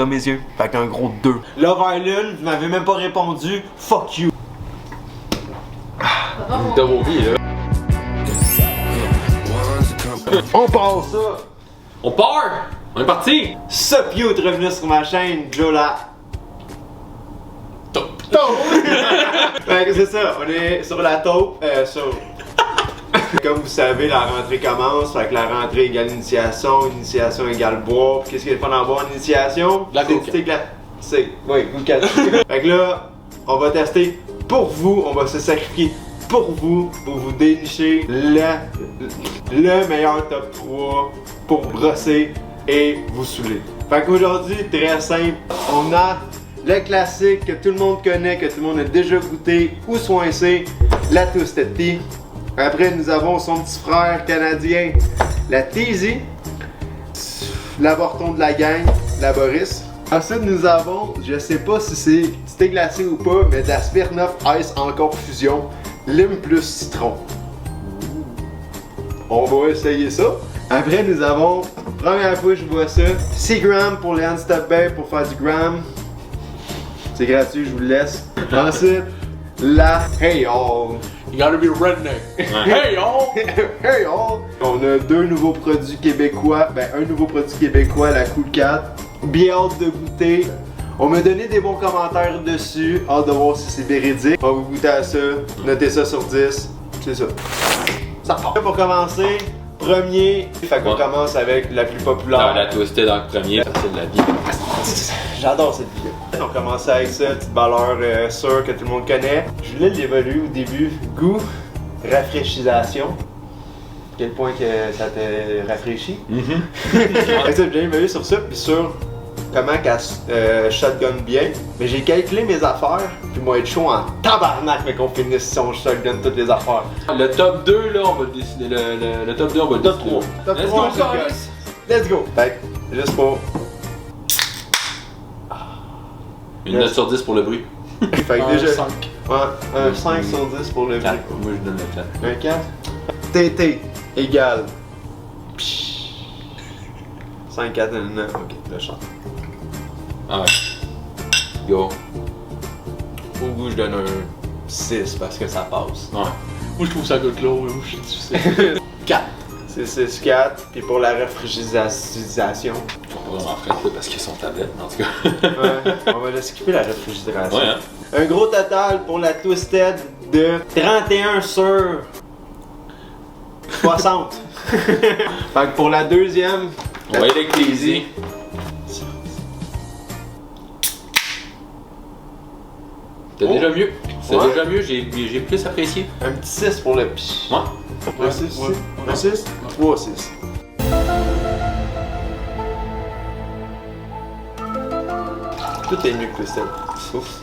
ça, mes yeux. Fait qu'un gros 2. Love Island, vous m'avez même pas répondu. Fuck you. De vos vies, là. On passe ça. On part! On est parti! Sup you, de revenu sur ma chaîne, Joe la. Top! Fait que c'est ça, on est sur la taupe. Comme vous savez, la rentrée commence. Fait que la rentrée égale initiation, initiation égale boire. Puis qu'est-ce qu'il y a de fun à boire en initiation? La coke. Oui, vous catchez. Fait que là, on va tester pour vous, on va se sacrifier pour vous dénicher le meilleur top 3 pour brosser et vous saouler. Fait qu'aujourd'hui, très simple, on a le classique que tout le monde connaît, que tout le monde a déjà goûté ou soincé, la Twisted Tea. Après, nous avons son petit frère canadien, la Teasy, l'avorton de la gang, la Boris. Ensuite, nous avons, je sais pas si c'est thé glacé ou pas, mais de la Smirnoff Ice encore fusion, lime plus citron. On va essayer ça. Après, nous avons, première fois que je vois ça, 6 grammes pour les Handstop Bay pour faire du gram. C'est gratuit, je vous le laisse. Ensuite, la Hey All. You gotta be redneck. Hey y'all! Hey All. On a deux nouveaux produits québécois. Ben, un nouveau produit québécois, la Cool 4. Bien hâte de goûter. On m'a donné des bons commentaires dessus. Hâte de voir si c'est véridique. On va goûter à ça. Notez ça sur 10. C'est ça. Ça part. Pour commencer, premier. Fait qu'on commence avec la plus populaire. La Twisted en premier, c'est de la vie. J'adore cette vidéo. On commence avec ça, petite valeur sûre que tout le monde connaît. Je voulais l'évaluer au début. Goût, rafraîchisation. Quel point que ça te rafraîchit. J'ai bien évalué sur ça, puis sur comment qu'elle shotgun bien. Mais j'ai calculé mes affaires, puis moi être chaud en tabarnak, mais qu'on finisse si on shotgun toutes les affaires. Le top 2, là, on va le décider. Le top 2, on va le Top décider. 3. Top Let's 3, go, c'est guys. guys. Let's go. Fait que, juste pour. Une note sur 10 pour le bruit. Fait que déjà. 5. Ouais, un 5 sur 10 pour le bruit. 4. Moi, je donne le 4. Un 4. TT égale. 5, 4, 9. Ok, le chant. Ah ouais. Go. Au goût, je donne un 6 parce que ça passe. Ouais. Moi je trouve ça goûte l'eau, moi je suis difficile. 4. C'est 6, 4. Puis pour la réfrigération. Pas vraiment frais, là, parce qu'ils sont tablettes, en tout cas. Ouais, on va le skipper la réfrigération. Ouais, hein. Un gros total pour la Twisted de 31 sur 60. Fait que pour la deuxième. On va y aller avec Teasy. C'est Oh. déjà mieux. C'est Ouais. déjà mieux, j'ai plus apprécié. Un petit 6 pour le pich. Ouais. Un 6, Ouais. un 6, 3, 6. Tout est mieux que Twisted. Ouf.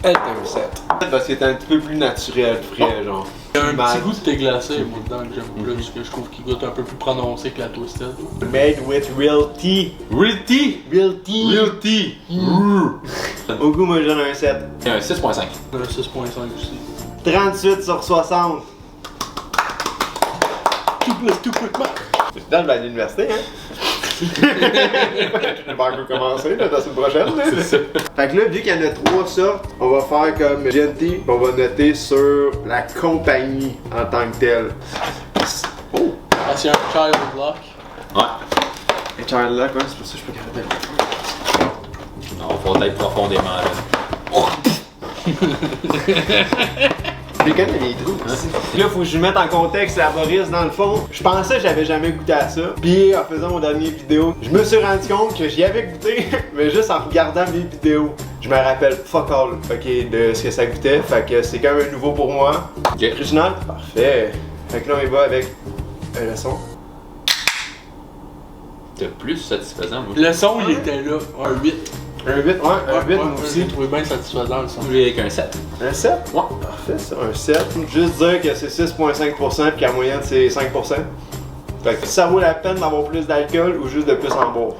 Elle est un 7. Parce que t'es un petit peu plus naturel, frais, genre. Il y a un Mal. petit goût de thé glacé, moi dedans, que j'aime plus, que je trouve qu'il goûte un peu plus prononcé que la Twisted. Made with real tea. Real tea! Real tea. Real tea! Au goût, moi je donne un 7. Il y a un 6.5. Un 6.5 aussi. 38 sur 60. Tout quickement. C'est dans le l'université, hein? On va encore commencer là, dans une prochaine. Là. Fait que là, vu qu'il y en a 3 sortes, on va faire comme GNT, on va noter sur la compagnie en tant que telle. Oh! Ah, c'est un Child Lock. Ouais. Et Child Lock, ouais, c'est pour ça que je peux garder. Non, faut être profondément là. J'ai quand même des trous aussi. Là, faut que je mette en contexte la Boris dans le fond. Je pensais que j'avais jamais goûté à ça. Puis en faisant mon dernier vidéo, je me suis rendu compte que j'y avais goûté, mais juste en regardant mes vidéos. Je me rappelle fuck all, ok, de ce que ça goûtait. Fait que c'est quand même nouveau pour moi. Ok. Original? Parfait. Fait que là, on y va avec le son. C'est plus satisfaisant, moi. Le son, il était là. Un 8. Un 8, ouais, un 8 moi aussi. J'ai trouvé bien satisfaisant le son. J'ai avec un 7. Un 7? Ouais. Parfait, ça, un 7. Juste dire que c'est 6,5% puis qu'en moyenne c'est 5%. Fait que ça vaut la peine d'avoir plus d'alcool ou juste de plus en boire.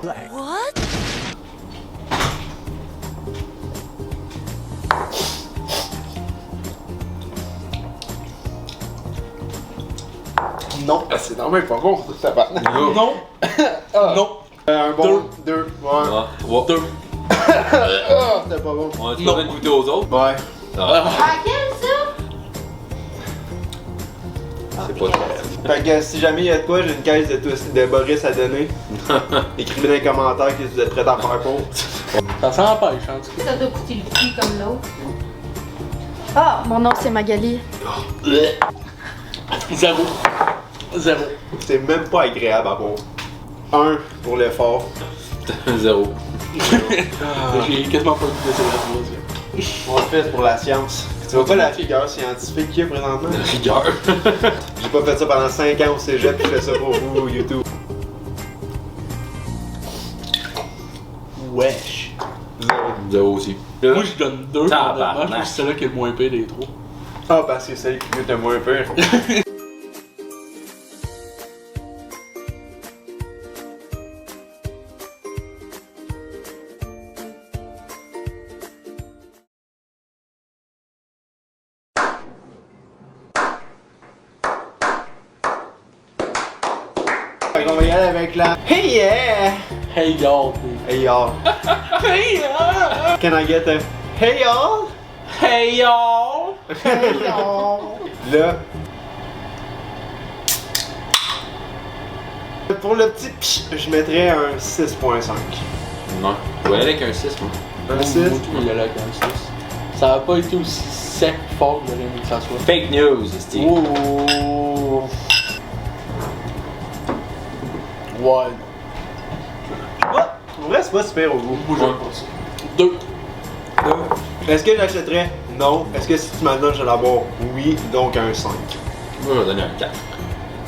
Non, c'est normal pas bon, ça va. Non! Non! Un bon 2. Ouais. Ah, 3. 2. Ah, c'était pas bon. On a Non. trouvé de goûter aux autres. Ouais. Ah, Laquelle, ça? c'est pas cher. Fait que si jamais il y a de quoi, j'ai une caisse de Boris à donner. Écrivez dans les commentaires que vous êtes prêts à faire pour. Ça s'empêche, en tout cas. Ça doit coûter le prix comme l'autre. Ah, mon nom c'est Magali. 0. 0. C'est même pas agréable à boire. 1 pour l'effort. 0. J'ai quasiment pas le goût de la troisième. On le fait pour la science. Tu vois pas la figure scientifique qu'il y a présentement? La rigueur. J'ai pas fait ça pendant 5 ans au cégep, puis je fais ça pour vous, YouTube. Wesh. 0 aussi. Moi, je donne 2. Tabarnak. Honnêtement, je trouve que c'est celle-là qui est le moins pire des trois. Ah, parce que c'est celle qui goûte le moins pire. Fait qu'on va y aller avec la Hey yeah! Hey y'all. Hey y'all. Hey y'all. Can I get a Hey y'all? Hey y'all. Hey y'all. Là. Pour le petit pch, je mettrais un 6.5. Non. Je vais aller avec un 6, moi. Un 6? Moi, tout, il y a là avec un 6. Ça n'a pas été aussi sec fort que j'aurais aimé que ça soit. Fake news, Steve. Oh. Ouais. En vrai, c'est pas super au goût. Moi, j'aime pas ça. 2. Est-ce que j'achèterais? Non. Est-ce que si tu m'en donnes, je vais l'avoir? Oui, donc un 5. Moi, je vais donner un 4.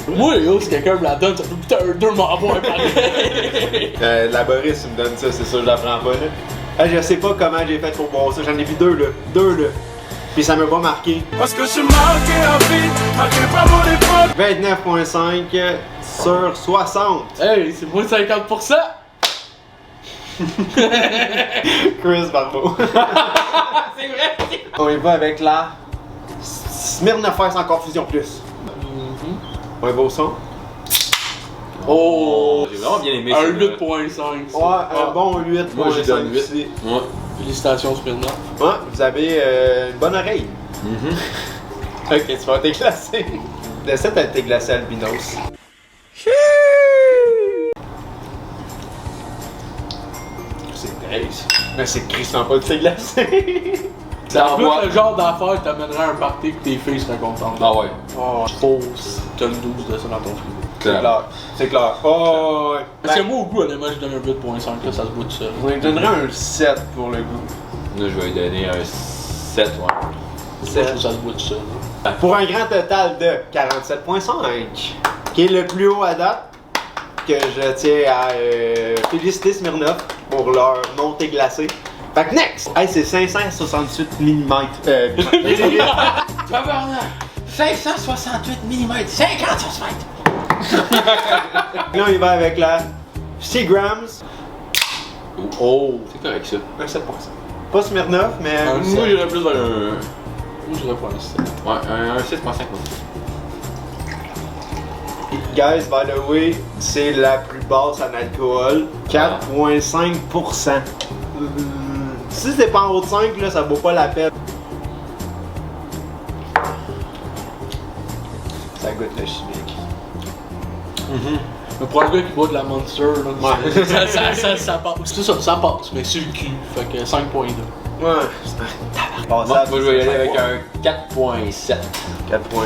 Moi, yo, si quelqu'un me la donne, ça peut putain un 2 m'en avoir pareil. La Boris, il me donne ça, c'est sûr, je la prends pas, là. Ah, je sais pas comment j'ai fait pour boire ça, j'en ai vu 2 là. 2 là. Puis ça m'a pas marqué. Parce que je marqué en vie, marqué par mon époque. 29.5 sur 60. Hey, c'est moins de 50%. Chris Barbeau. C'est vrai. On y va avec la Smirnoff Ice en confusion plus. On y va au son. Oh. J'ai vraiment bien aimé Un celui-là. 8.5. Ouais, un bon 8.5 Moi, j'ai donné 8. aussi. Ouais. Félicitations, Smirnoff. Ouais, vous avez une bonne oreille. Mhm. Ok, tu vas être glacé. Le 7 a été glacé albinos. C'est nice. Mais c'est Christian pas de thé glacé. Ça en plus boîte. le genre d'affaire qui t'amènerait à un party que tes filles seraient contentes. Ah ouais. Oh, Fausse. T'as le 12 de ça dans ton frigo. c'est clair. C'est clair. Oh, ouais. Parce que moi, au goût, honnêtement, je donne un 8.5, là, ça se boit tout seul. Je lui donnerais un 7 pour le goût. Là, je vais lui donner un 7, ouais. Moi, je trouve que ça se boit tout seul. là. Pour un grand total de 47.5, qui est le plus haut à date, que je tiens à féliciter Smirnoff pour leur montée glacée. Fait que next! Hey, c'est 568 mm. Tabarnak! 568 mm, 50 cm! Là, il va avec la Seagrams, Oh! C'est correct ça. un 7.5. Pas Smirnoff, mais Un Moi, j'irais plus vers un. Moi, je dirais pas un 7. Ouais, un 6.5 moi. guys, by the way, c'est la plus basse en alcool. 4.5%. Si c'est pas en haut de 5, là, ça vaut pas la peine. Ça goûte le chimique. Mais pour un gars qui boit de la Monster, là, Ouais. ça passe. C'est ça passe, mais sur le cul. Fait que 5.2. Ouais. Moi, je vais y aller avec un 4.7. 4 points.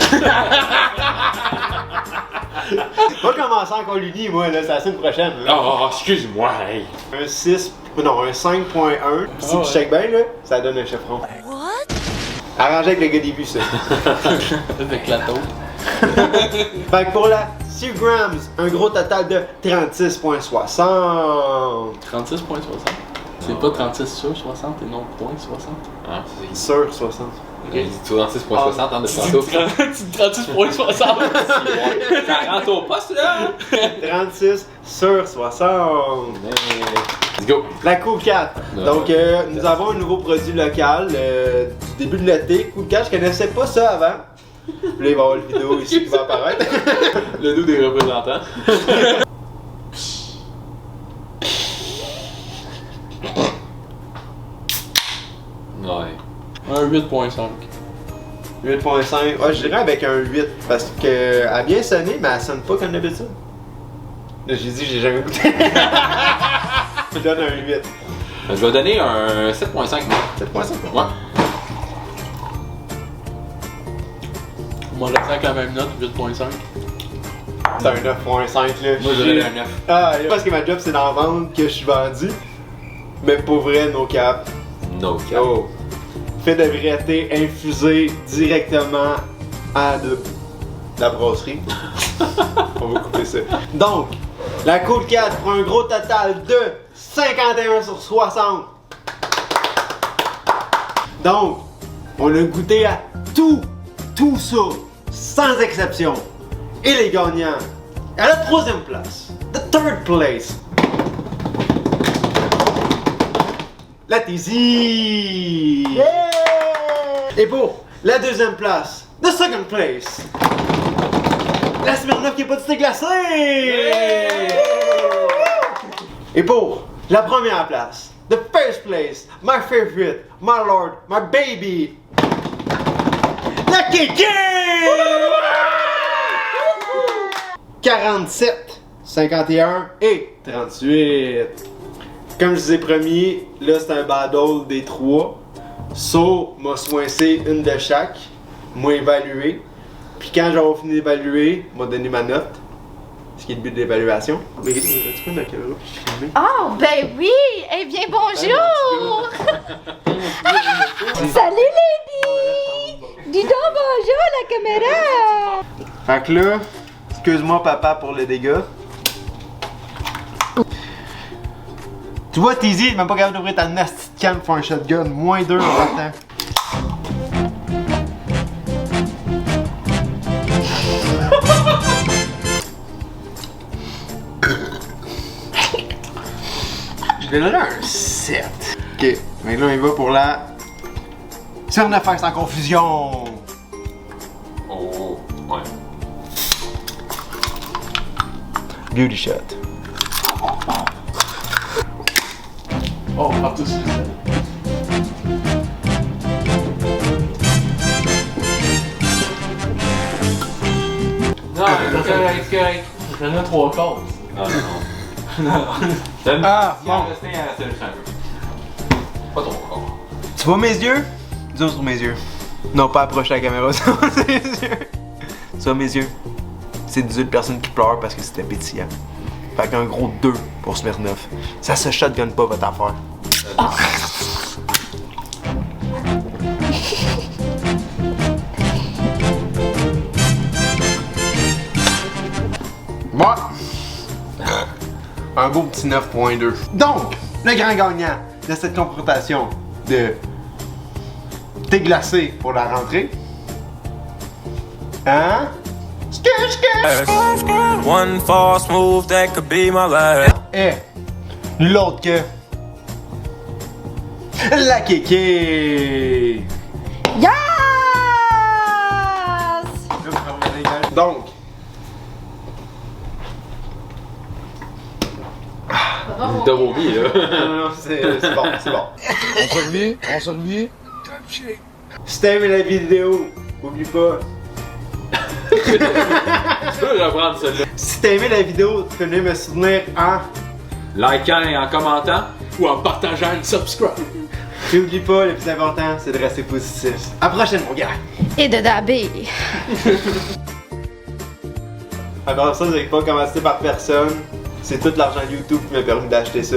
Pas commencer en colonie, moi, là, c'est la semaine prochaine. Là. Oh, excuse-moi, hey! Un 6, non, un 5.1. Si ouais. tu check bien, là, ça donne un chiffron. What? Arrangé avec le gars début, ça. Avec la taupe. Fait que pour la Seagrams, un gros total de 36.60. 36.60. C'est pas 36 sur 60 et non point 60. Ah, c'est. Sur 60. Il dit 36.60 hein, de tantôt. Tu 36.60. Ça rentre au poste là! 36 sur 60. Let's go! La Cool Cat. Donc, nous avons un nouveau produit local du début de l'été. Cool Cat, je connaissais pas ça avant. Puis là, il va y avoir une vidéo ici qui va apparaître. Le nous des représentants. Un 8.5. 8.5. Ouais, je dirais avec un 8 parce que elle a bien sonné, mais elle sonne pas comme d'habitude. Là, j'ai dit, j'ai jamais goûté. Je donne un 8. Je vais donner un 7.5. 7.5. Ouais. On m'a laissé avec la même note, 8.5. C'est un 9.5 là. Moi, je donne un 9. Ah, parce que ma job c'est d'en vendre que je suis vendu. Mais pour vrai, no cap. No cap. Oh. Fait de vérité infusé directement à de la brasserie. On va couper ça. Donc, la Cool 4 pour un gros total de 51 sur 60. Donc, on a goûté à tout ça, sans exception. Et les gagnants, à la 3e place, the 3rd place, la Tizi. Et pour la 2e place, the 2nd place, la Smirnoff qui est pas du thé glacé. Et pour la 1re place, the 1st place, my favorite, my lord, my baby, la Kiki. 47, 51 et 38. Comme je vous ai promis, là c'est un battle des 3. So, m'a soincé une de chaque, m'a évalué. Puis quand j'aurai fini d'évaluer, m'a donné ma note. Ce qui est le but de l'évaluation. Mais tu prends la caméra puis je filme. Oh, ben oui! Eh bien, bonjour! Salut, Lady! Dis donc bonjour à la caméra! Fait que là, excuse-moi papa pour le dégât. Tu vois, Tizi, même pas capable d'ouvrir ta nasty de canne pour un shotgun. Moins 2 en partant. Je vais donner un 7. Ok, maintenant on y va pour la... Smirnoff Ice sans confusion. Oh, ouais. Beauty shot. Oh, on tous les Non, c'est correct, c'est correct. J'en ai 3 quarts. Non. J'aime Ah, si bon. en restait à seul champ. Pas trop encore. Tu vois mes yeux? Dis-moi sur mes yeux. Non, pas approcher la caméra, sur mes yeux. Tu vois mes yeux? C'est 18 personnes qui pleurent parce que c'était pétillant. Fait qu'un gros 2 pour Smirnoff. Ça se shotgun pas votre affaire. Bon. Un beau petit 9.2. Donc, le grand gagnant de cette confrontation de thé glacé pour la rentrée. Hein? One false move that could be my last. Eh, nul autre que la Kéké. Yes! Donc, T'as vomi, là. non, c'est bon, c'est bon. On se revient. Si t'as aimé la vidéo, oublie pas. Tu peux reprendre celle-là. Si t'as aimé la vidéo, tu peux venir me soutenir en. Likant et en commentant. Ou en partageant une subscribe. Et oublie pas, le plus important, c'est de rester positif. À la prochaine, mon gars. Et de dabber. Encore ça, vous n'avez pas commencé par personne. C'est tout l'argent YouTube qui m'a permis d'acheter ça.